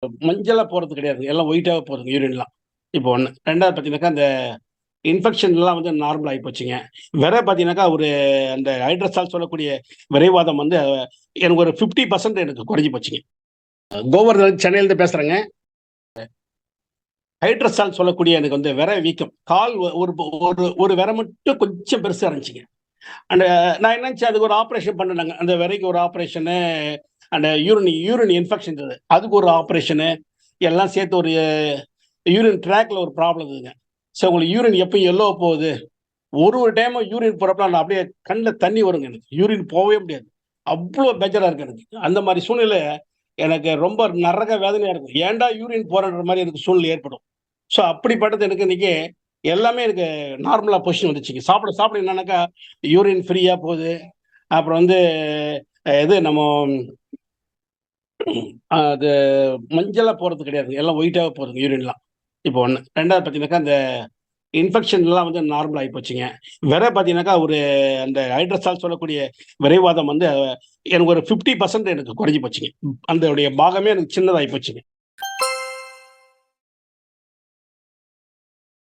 மஞ்சளா போறது கிடையாதுங்க. எல்லாம் ஒயிட்டாவே போகுதுங்க யூரின்லாம். இப்போ 1. 2வது பார்த்தீங்கன்னாக்கா, அந்த இன்ஃபெக்ஷன்லாம் வந்து நார்மல் ஆயி போச்சுங்க. வேற பார்த்தீங்கன்னாக்கா, ஒரு அந்த ஹைட்ரஸால் சொல்லக்கூடிய விரைவாதம் வந்து எனக்கு ஒரு 50% எனக்கு குறைஞ்சு போச்சுங்க. கோவர்தன் சென்னையிலேருந்து பேசுறேங்க. ஹைட்ரஸால் சொல்லக்கூடிய எனக்கு வந்து விரை வீக்கம். கால் ஒரு ஒரு ஒரு விரை மட்டும் கொஞ்சம் பெருசா இருந்துச்சுங்க. அந்த நான் என்ன நினச்சேன், அதுக்கு ஒரு ஆப்ரேஷன் பண்ணனாங்க. அந்த விரைக்கு ஒரு ஆப்ரேஷனு, அந்த யூரின் யூரின் இன்ஃபெக்ஷன் இருந்தது. அதுக்கு ஒரு ஆப்ரேஷனு, எல்லாம் சேர்த்து ஒரு யூரின் ட்ராக்ல ஒரு ப்ராப்ளம் இருந்ததுங்க. உங்களுக்கு யூரின் எப்போ எல்லோவா போகுது. ஒரு டைமும் யூரின் போறப்பலாம் நான் அப்படியே கண்ல தண்ணி வருங்க எனக்கு. யூரின் போவே முடியாது. அவ்ளோ பேஜாரா இருக்கு எனக்கு. அந்த மாரி சூழ்நிலை எனக்கு ரொம்ப நரக வேதனையா இருக்கும். ஏன்டா யூரின் போறேன்ற மாரி எனக்கு சூழ்நிலை ஏற்படும். அப்படிப்பட்டது எனக்கு இன்னைக்கு எல்லாமே எனக்கு நார்மலா பொசிஷன் வந்துச்சுங்க. சாப்பிட சாப்பிட என்னன்னாக்கா, யூரின் ஃப்ரீயா போகுது. அப்புறம் வந்து இது நம்ம அது மஞ்சளா போறது கிடையாதுங்க. எல்லாம் ஒயிட்டாவே போகுதுங்க யூரின்லாம். இப்போ 1. 2வது பார்த்தீங்கன்னாக்கா, அந்த இன்ஃபெக்ஷன்லாம் வந்து நார்மல் ஆயி போச்சுங்க. வேற பார்த்தீங்கன்னாக்கா, ஒரு அந்த ஹைட்ரஸால் சொல்லக்கூடிய விரைவாதம் வந்து எனக்கு ஒரு 50% எனக்கு குறைஞ்சு போச்சுங்க. அதோடைய பாகமே எனக்கு சின்னதாயி போச்சுங்க.